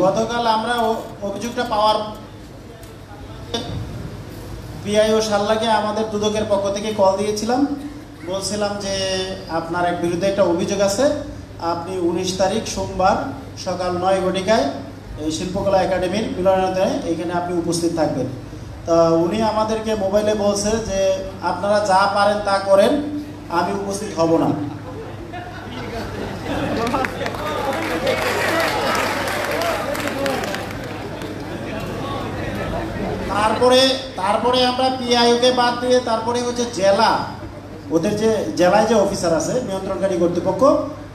গতকাল আমরা অভিযোগটা পাওয়ার পিআইও শাল্লাকে আমাদের দুদকের পক্ষ থেকে কল দিয়েছিলাম, বলছিলাম যে আপনার এক বিরুদ্ধে একটা অভিযোগ আছে, আপনি 19 তারিখ সোমবার সকাল 9 ঘটিকায় এই শিল্পকলা একাডেমির মিলনায়তনে এইখানে আপনি উপস্থিত থাকবেন। তা উনি আমাদেরকে মোবাইলে বলছে যে আপনারা যা পারেন তা করেন, আমি উপস্থিত হব না। তারপরে আমরা পিআইওকে বাদ দিয়ে তারপরে হচ্ছে জেলা, ওদের যে জেলায় যে অফিসার আছে নিয়ন্ত্রণকারী কর্তৃপক্ষ,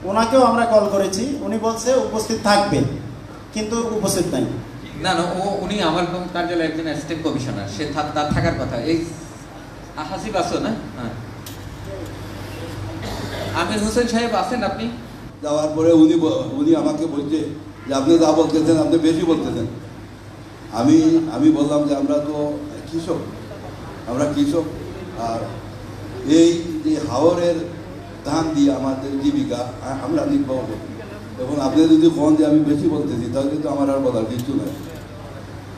ওনাকেও আমরা কল করেছি। উনি বলছে উপস্থিত থাকবে, কিন্তু উপস্থিত নাই। না না, উনি আমার কার্যালয়ে একজন অ্যাসিস্ট্যান্ট কমিশনার, সে তার থাকার কথা। এই হাসিব আছো না? হ্যাঁ, আমির হোসেন সাহেব আছেন আপনি? যাওয়ার পরে উনি আমাকে বলছে যে আপনি যা বলতেছেন আপনি বেশি বলতেছেন। আমি বললাম যে আমরা তো কৃষক, আর এই যে হাওরের ধান দিয়ে আমাদের জীবিকা আমরা নির্বাহ করি। এখন আপনি যদি কোন যে আমি বেশি বলতেছি, তাহলে কিন্তু আমার আর বলার কিছু নয়।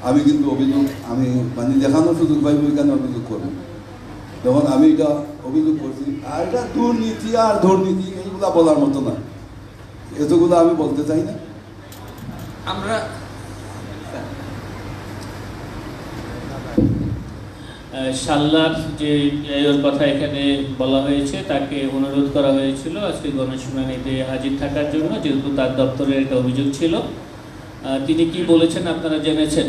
আমি কিন্তু অভিযোগ মানে দেখানোর সুযোগ পাইব, এখানে অভিযোগ করবো। যখন আমি এটা অভিযোগ করছি, আর এটা দুর্নীতি এইগুলা বলার মতো না, এতগুলো আমি বলতে চাই না। আমরা শাল্লার যে পিআইওর কথা এখানে বলা হয়েছে, তাকে অনুরোধ করা হয়েছিল আজকে গণশুনানিতে হাজির থাকার জন্য, যেহেতু তার দপ্তরের একটা অভিযোগ ছিল। তিনি কি বলেছেন আপনারা জেনেছেন।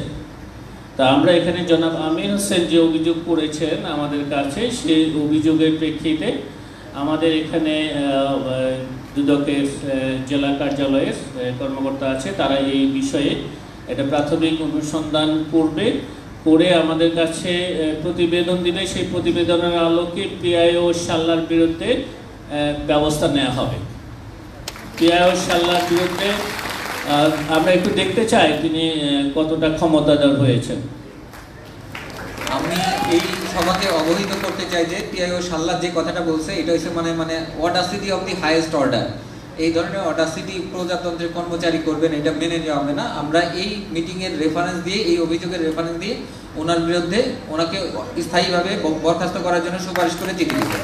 তা আমরা এখানে জনাব আমির হোসেন যে অভিযোগ করেছেন আমাদের কাছে, সেই অভিযোগের প্রেক্ষিতে আমাদের এখানে দুদকের জেলা কার্যালয়ের কর্মকর্তা আছে, তারা এই বিষয়ে একটা প্রাথমিক অনুসন্ধান করে আমাদের কাছে প্রতিবেদন দিলে সেই প্রতিবেদনের আলোকে পিআইও শাল্লার বিরুদ্ধে ব্যবস্থা নেওয়া হবে। পিআইও শাল্লার বিরুদ্ধে আমরা একটু দেখতে চাই তিনি কতটা ক্ষমতাধর হয়েছেন। আমি এই সভাকে অবহিত করতে চাই যে পিআইও শাল্লার যে কথাটা বলছে, এটা হচ্ছে মানে Audacity of the highest order. এই ধরনের অডাসিটি প্রজাতন্ত্রের কর্মচারী করবেন, এটা মেনে নেওয়া হবে না। আমরা এই মিটিংয়ের রেফারেন্স দিয়ে, এই অভিযোগের রেফারেন্স দিয়ে ওনার বিরুদ্ধে ওনাকে স্থায়ীভাবে বরখাস্ত করার জন্য সুপারিশ করে চিঠি দিতে।